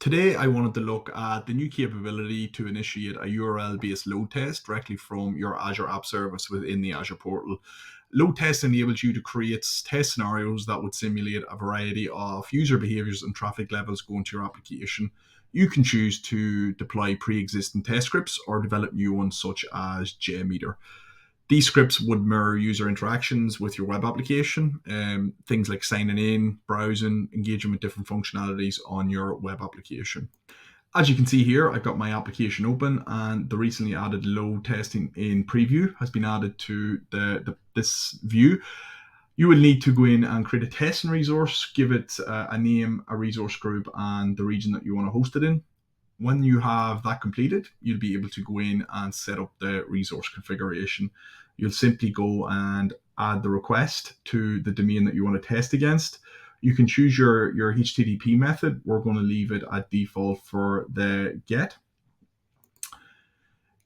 Today, I wanted to look at the new capability to initiate a URL-based load test directly from your Azure App Service within the Azure portal. Load test enables you to create test scenarios that would simulate a variety of user behaviors and traffic levels going to your application. You can choose to deploy pre-existing test scripts or develop new ones such as JMeter. These scripts would mirror user interactions with your web application, things like signing in, browsing, engaging with different functionalities on your web application. As you can see here, I've got my application open, and the recently added load testing in preview has been added to this view. You will need to go in and create a testing resource, give it a name, a resource group, and the region that you want to host it in. When you have that completed, you'll be able to go in and set up the resource configuration. You'll simply go and add the request to the domain that you want to test against. You can choose your HTTP method. We're going to leave it at default for the GET.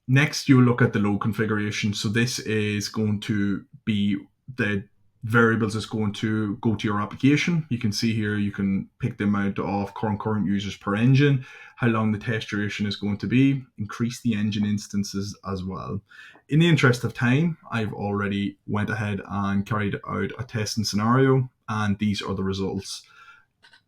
Next, you'll look at the load configuration. So this is going to be the variables that's going to go to your application. You can see here, you can pick the amount of current users per engine, how long the test duration is going to be, increase the engine instances as well. In the interest of time, I've already went ahead and carried out a testing scenario, and these are the results.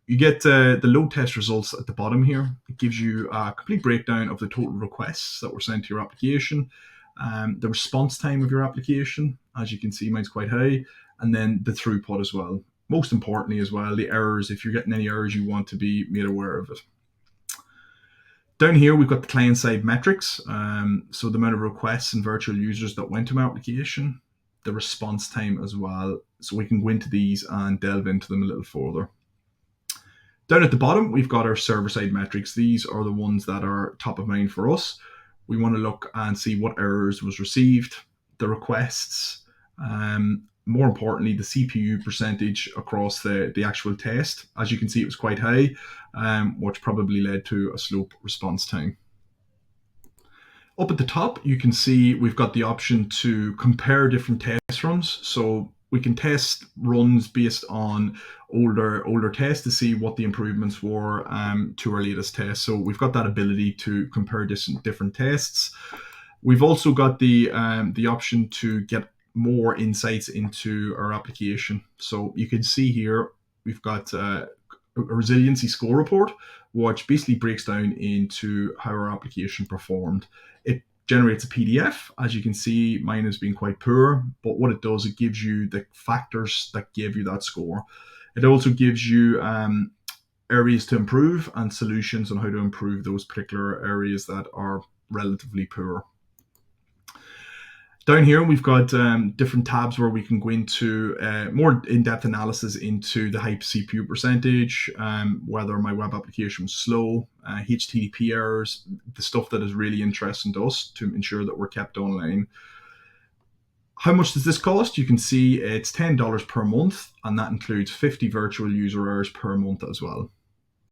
You get the load test results at the bottom here. It gives you a complete breakdown of the total requests that were sent to your application, the response time of your application. As you can see, mine's quite high, and then the throughput as well. Most importantly as well, the errors. If you're getting any errors, you want to be made aware of it. Down here, we've got the client-side metrics. So the amount of requests and virtual users that went to my application, the response time as well. So we can go into these and delve into them a little further. Down at the bottom, we've got our server-side metrics. These are the ones that are top of mind for us. We want to look and see what errors was received, the requests, more importantly, the CPU percentage across the actual test. As you can see, it was quite high, which probably led to a slow response time. Up at the top, you can see we've got the option to compare different test runs. So we can test runs based on older tests to see what the improvements were to our latest test. So we've got that ability to compare different tests. We've also got the option to get more insights into our application. So you can see here, we've got a resiliency score report, which basically breaks down into how our application performed. It generates a PDF. As you can see, mine has been quite poor, but what it does, it gives you the factors that gave you that score. It also gives you areas to improve and solutions on how to improve those particular areas that are relatively poor. Down here, we've got different tabs where we can go into more in-depth analysis into the hype CPU percentage, whether my web application was slow, HTTP errors, the stuff that is really interesting to us to ensure that we're kept online. How much does this cost? You can see it's $10 per month, and that includes 50 virtual user errors per month as well.